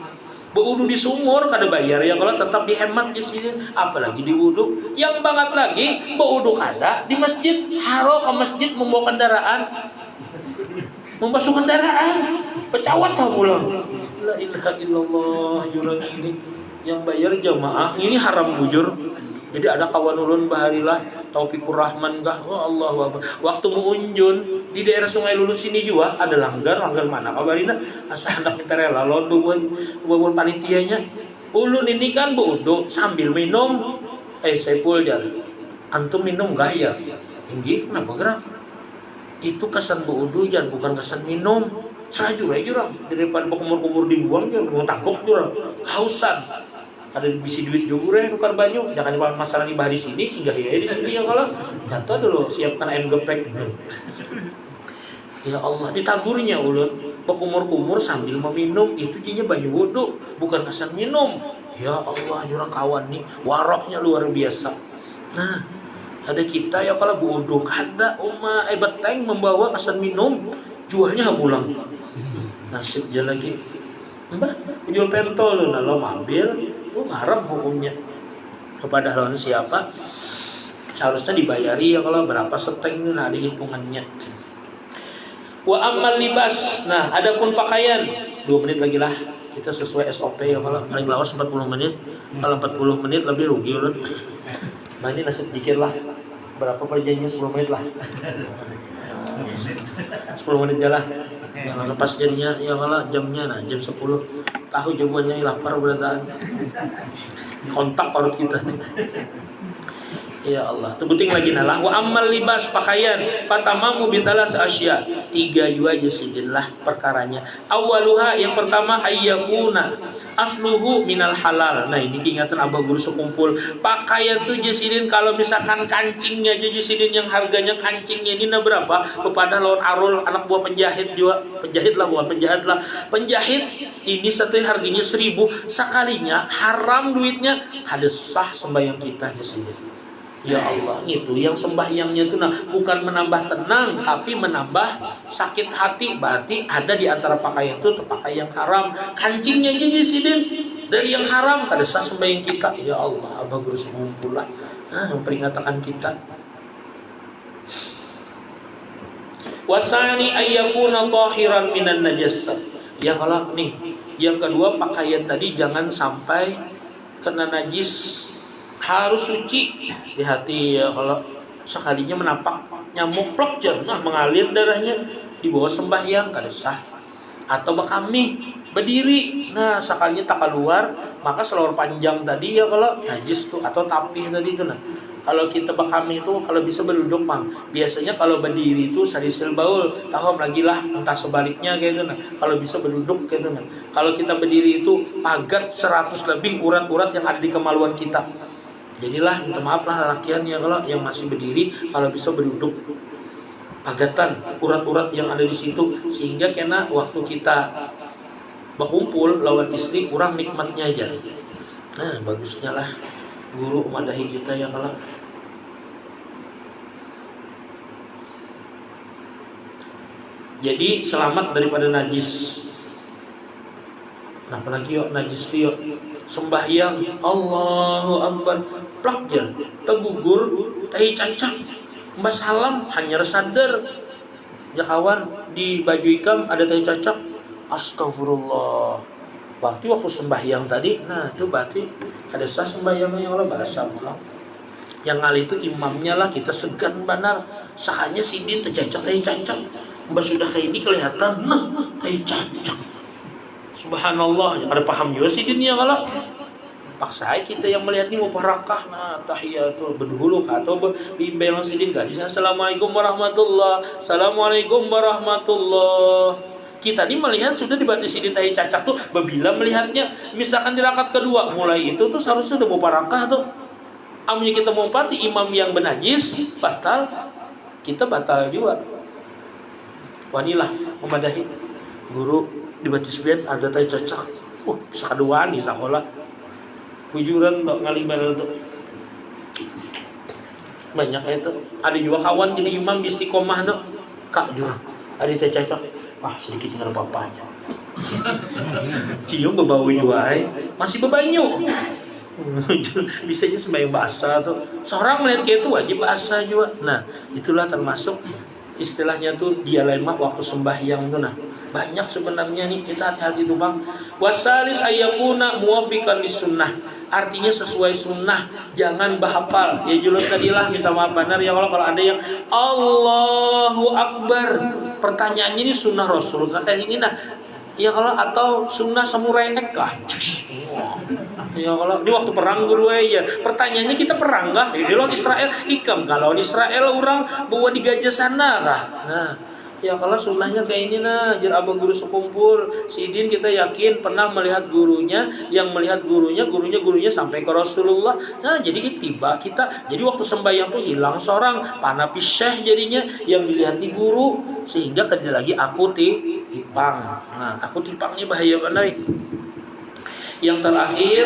Berwudu di sumur kada bayar ya kalau, tetap dihemat di sini, apalagi di wudu. Yang banget lagi berwudu kada di masjid, haro ke masjid membawa kendaraan. Membasuh kendaraan, pecawat tau pulang. La ilaha illallah, jurang ini yang bayar jamaah, ini haram bujur. Jadi ada kawan ulun baharilah Taufikur Rahman kah, Allah waktu mengunjun di daerah Sungai Lulus sini juga ada langgar mana kabarina asa hendak minta rela lawan bubuan panitianya. Ulun ini kan berwudu sambil minum, Saiful jar, antum minum gak ya? Tinggi kenapa gerak? Itu kesan berwudu jangan, bukan kesan minum. Saya juga daripada kumur-kumur dibuang jangan mau tangkuk juga kehausan. Ada bisi duit juga tukar banyu, jangan lupa masalah di bahari sini singgah ya di sini ya kalau jatuh dulu siapkan ayam geprek. Ya Allah, ditagurnya ulun berkumur-kumur sambil meminum itu jinya banyu wudu, bukan kesan minum. Ya Allah, jurang kawan nih waroknya luar biasa. Nah ada kita ya kalau bodoh kada beteng membawa kesan minum jualnya pulang nasib aja lagi mbah jual pentol lo ambil itu haram hukumnya kepada lawan siapa seharusnya dibayari ya kalau berapa seteng ada hitungannya. Wa amal libas, nah adapun pakaian 2 menit lagi lah kita sesuai SOP ya kalau paling lawas 40 menit, kalau 40 menit lebih rugi ulun. Nah ini nasib dikit lah, berapa perjanjiannya 10 menit lah 10 menit jalan yang lepas jadinya ya malah jamnya nah jam 10 tahu jawabannya lapar berataan kontak parut kita. Ya Allah, tebuting lagi nalah wa amal libas pakaian patamamu bitalas asya 3 juga jasidillah perkaranya. Awaluha yang pertama ayyakuna asluhu minal halal. Nah ini ingatan abah guru sekumpul pakaian tuh jasidin kalau misalkan kancingnya jasidin yang harganya kancingnya ini berapa kepada lawan arul anak buah penjahit juga, penjahit lah bukan penjahat lah, penjahit ini satu harganya 1.000 sekalinya haram duitnya kada sah sembahyang kita jasidin. Ya Allah, itu yang sembahyangnya itu bukan menambah tenang tapi menambah sakit hati. Berarti ada di antara pakaian itu terpakai yang haram. Kancingnya aja sidin dari yang haram kada sah sembahyang kita. Ya Allah, abah guru semumpulah memperingatkan kita. Wasani ayyakuna tahiran minan najasah. Ya kalau nih, yang kedua pakaian tadi jangan sampai kena najis, harus suci di hati ya kalau sekalinya menapak nyamuk plok jangan mengalir darahnya di bawah sembahyang kada sah. Atau kami berdiri nah sekalinya tak keluar maka selor panjang tadi ya kalau najis tuh atau tapih tadi itu nah kalau kita kami itu kalau bisa berduduk mang biasanya kalau berdiri itu sarisil baul tahu lagi lah entah sebaliknya kayak gitu nah kalau bisa berduduk kayak gitu nah kalau kita berdiri itu pagat 100 lebih urat-urat yang ada di kemaluan kita. Jadilah minta maaf lah lakian ya kalau yang masih berdiri kalau bisa berduduk. pagatan urat-urat yang ada di situ, sehingga kena waktu kita berkumpul lawan istri kurang nikmatnya aja. Nah, bagusnya lah guru madahi kita ya kalau. Jadi selamat daripada najis. Nah, apalagi yuk najis yuk sembahyang Allahu Akbar plak ya tegugur tahi cancak mbak salam hanya sadar ya kawan di baju ikam ada tahi cancak astagfirullah. Waktu sembahyang tadi, nah itu berarti ada sah sembahyangnya Allah bahasa pulang. Yang ngali itu imamnya lah, kita segan benar. Sahanya sidin tercancak tahi cancak. Mbak sudah kayak ini kelihatan, nah tahi cancak. Subhanallah, ada paham juga sidinnya kalau paksa kita yang melihat ini mau parakah, nah tahiyatul berdulu atau bimbang sidin kan. Assalamualaikum warahmatullah, assalamualaikum warahmatullah. Kita ini melihat sudah dibatasi di tahi cacat tuh, bila melihatnya misalkan di rakaat kedua mulai itu tuh seharusnya udah mau parakah tuh. Amnya kita mau pati imam yang benajis batal, kita batal juga. Wanilah memadahi guru dibatis biar ada tahi cacat. Bisa keduaan di sekolah. Bujuran tuh ngali bareng tuh. Banyak itu. Ada juga kawan jadi imam di istiqomah tuh. Kak juga ada tahi cacat. Wah sedikit nggak apa-apa aja. Cium berbau juga, masih bebanyu. Bisanya sembahyang basah tuh. Seorang melihat kayak itu wajib basah juga. Nah itulah termasuk istilahnya tuh dia lemah waktu sembahyang tuh. Nah banyak sebenarnya nih, kita hati-hati tuh bang. Wasalis ayakuna muwafiqan lisunnah, artinya sesuai sunnah, jangan bahapal. Ya julus tadilah minta maaf benar ya kalau ada yang Allahu Akbar. Pertanyaannya ini sunnah Rasul kata ini nah. Ya kalau atau sunnah samurai kah? Ya kalau di waktu perang guru ya. Pertanyaannya kita perang kah? Di lawan Israel ikam kalau di Israel orang bawa di gajah sana kah? Nah, ya kalau sunnahnya kayak ini nah, jar abang guru sekumpul, sidin kita yakin pernah melihat gurunya, yang melihat gurunya sampai ke Rasulullah. Nah, jadi tiba kita, jadi waktu sembahyang tuh hilang seorang, panapis syekh jadinya yang dilihat di guru, sehingga kerja lagi aku tipang. Nah, aku tipangnya bahaya banget. Yang terakhir,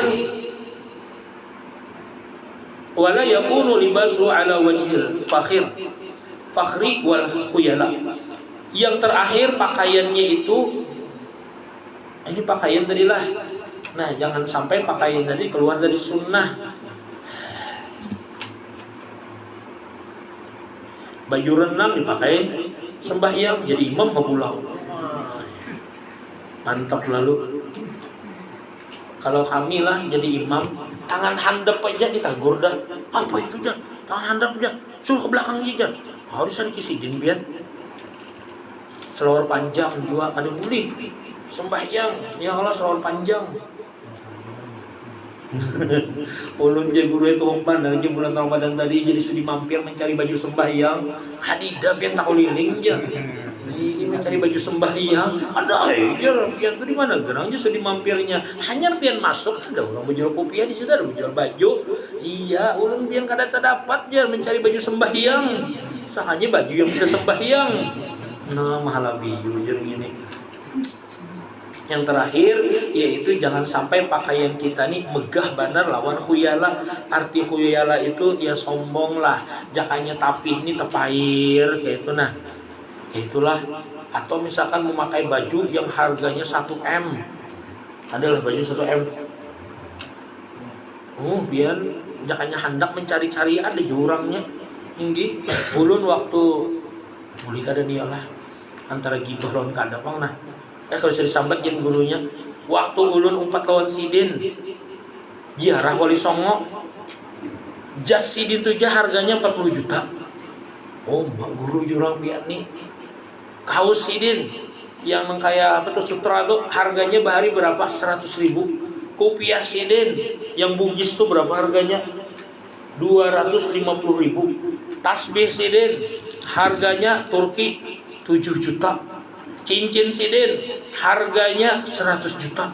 wala yakunu libasu ala wajhil fakhri wal khuyala. Yang terakhir pakaiannya itu ini pakaian tadilah. Nah jangan sampai pakaian tadi keluar dari sunnah. Baju renang dipakai sembahyang jadi imam pulang. Mantap lalu. Kalau kami lah jadi imam, tangan handap aja ditagur dah. Apa itu dah? Tangan handap aja. Suruh ke belakang aja. Harus ada kisidin biar. Selawar panjang juga ada boleh sembahyang ya Allah selawar panjang. Ulun je guru itu umpan dari bulan Ramadan tadi jadi sedih mampir mencari baju sembahyang hadidah biar tak keliling je ini mencari baju sembahyang ada aja pian tuh di mana gerang je sedih mampirnya hanya pian masuk ada orang menjual kopiah di situ ada menjual baju iya ulun pian kada terdapat je mencari baju sembahyang sahanya baju yang bisa sembahyang. Nah, mahalabi jujur gini. Yang terakhir yaitu jangan sampai pakaian kita nih megah benar lawan khuyala. Arti khuyala itu ya sombong lah. Jakanya tapih ini tepair kayak itu nah. Kayak itulah. Atau misalkan memakai baju yang harganya 1M. Adalah baju 1M. Biar jakanya hendak mencari-cari ada jurangnya. Tinggi. Ulun waktu boleh kada nih lah antara gibah lawan kada pang nah kalau bisa disambat yang gurunya waktu ulun umpat lawan sidin jiarah wali songo jas sidin tuh harganya 40 juta. Mbak guru jurang piat nih kaos sidin yang kayak apa tuh sutra tuh harganya bahari berapa 100.000. Kopiah sidin yang bugis tuh berapa harganya 250.000. Tasbih sidin harganya Turki 7 juta. Cincin sidin harganya 100 juta.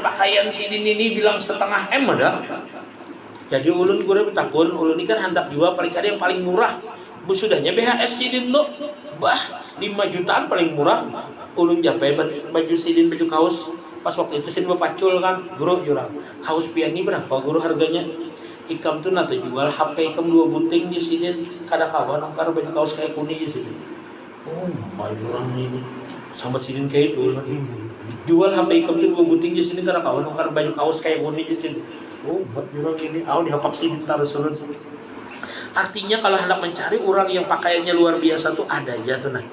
Pakaian sidin ini bilang setengah M ada. Jadi ulun gue bertakun, ulun ini kan hendak jual paling kada yang paling murah. Sudahnya BHS sidin lo, bah 5 jutaan paling murah. Ulun japai baju sidin, baju kaos. Pas waktu itu sidin bapacul kan, guru jurang. Kaos piani berapa guru harganya? Ikam tuh nanti jual HP ikam 2 buting di sidin. Kada kawan angkar baju kaos kayak kuning di sidin. Oh, my jurang ini. Sambat sidin kayak itu. Jual HP ikam tuh 2 buting di sidin kada kawan angkar baju kaos kayak kuning di sidin. Oh, buat jurang ini. Aku dihapak sidin taruh surut. Artinya kalau hendak mencari orang yang pakaiannya luar biasa tuh ada aja tuh nah.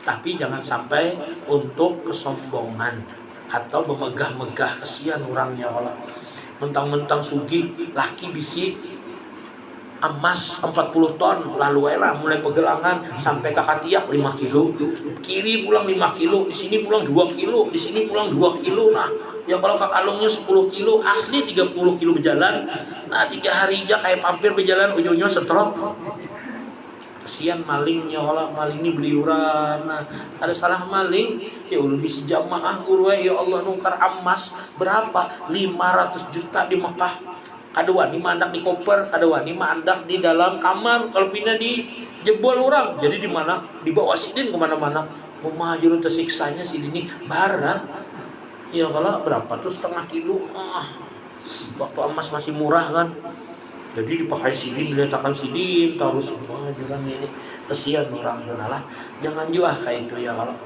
Tapi jangan sampai untuk kesombongan atau memegah-megah, kesian orangnya Allah. Mentang-mentang sugih, laki bisi emas 40 ton, lalu lah mulai pegelangan sampai ke Katiak 5 kilo, kiri pulang 5 kilo, di sini pulang 2 kilo, di sini pulang 2 kilo. Nah, ya kalau kakalungnya 10 kilo, asli 30 kilo berjalan. Nah, 3 hari aja kayak pampir berjalan, ujung-ujungnya setrok. Kasihan malingnya, Allah maling ini beliuran. Nah, ada salah maling, ya Allah bisa jamaah guru ya Allah nukar emas berapa? 500 juta di Mekah. Kadua nih mandak di koper, kadua nih mandak di dalam kamar. Kalau pindah di jebol orang, jadi di mana? Dibawa sidin kemana-mana. Rumah jurun tersiksanya sidin ini barat. Ya kalau berapa tuh 1,5 kilo. Waktu emas masih murah kan. Jadi dipakai sidin, diletakkan sidin, taruh semua jurang ini. Kesian orang lah. Jangan juga kayak itu ya kalau.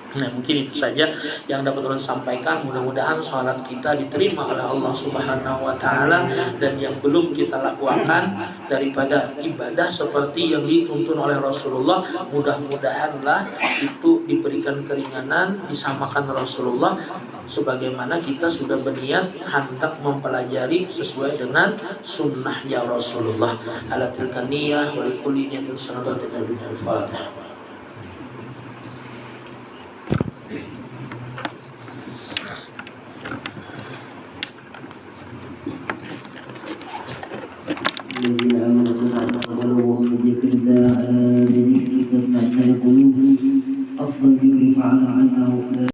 Nah, mungkin itu saja yang dapat ulun sampaikan. Mudah-mudahan sholat kita diterima oleh Allah Subhanahu wa taala, dan yang belum kita lakukan daripada ibadah seperti yang dituntun oleh Rasulullah, mudah-mudahanlah itu diberikan keringanan, disamakan Rasulullah, sebagaimana kita sudah berniat hendak mempelajari sesuai dengan sunnahnya Rasulullah. Ala tilka niyah wa likulli niyatin sanadatin Nabi al-Fatihah.